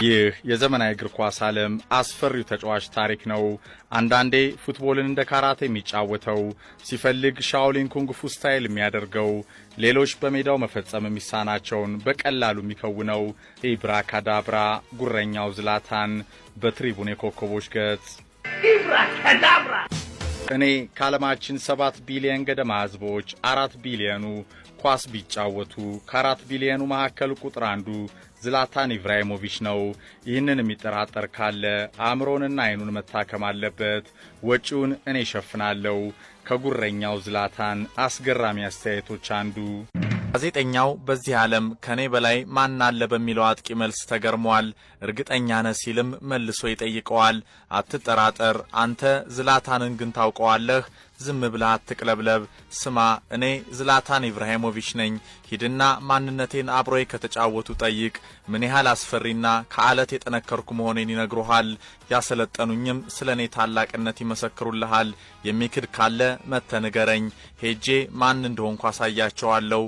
ይህ የዘመናዊ እግር ኳስ ዓለም አስፈሪው ተጫዋች ታሪክ ነው። አንዳንዴ ፉትቦልን እንደ ካራቴ የሚጫወተው፣ ሲፈልግ ሻኦሊን ኩንግፉ ስታይል የሚያደርገው፣ ሌሎች በሜዳው መፈጸም የሚሳናቸውን በቀላሉ የሚከውነው ኢብራካዳብራ ጉረኛው ዝላታን በትሪቡን የኮከቦች ገጽ። ኢብራካዳብራ እኔ ከዓለማችን 7 ቢሊዮን ገደማ ህዝቦች 4 ቢሊዮኑ ኳስ ቢጫወቱ ከ4 ቢሊዮኑ መካከል ቁጥር አንዱ ዝላታን ኢብራሂሞቪች ነው። ይህንን የሚጠራጠር ካለ አእምሮንና አይኑን መታከም አለበት። ወጪውን እኔ ሸፍናለሁ። ከጉረኛው ዝላታን አስገራሚ አስተያየቶች አንዱ ጋዜጠኛው በዚህ ዓለም ከኔ በላይ ማን አለ በሚለው አጥቂ መልስ ተገርሟል። እርግጠኛ ነህ ሲልም መልሶ ይጠይቀዋል። አትጠራጠር፣ አንተ ዝላታንን ግን ታውቀዋለህ። ዝም ብለህ አትቅለብለብ። ስማ፣ እኔ ዝላታን ኢብራሂሞቪች ነኝ። ሂድና ማንነቴን አብሮይ ከተጫወቱ ጠይቅ። ምን ያህል አስፈሪና ከአለት የጠነከርኩ መሆኔን ይነግሩሃል። ያሰለጠኑኝም ስለኔ ታላቅነት ይመሰክሩልሃል። የሚክድ ካለ መጥተህ ንገረኝ። ሄጄ ማን እንደሆንኩ አሳያቸዋለሁ።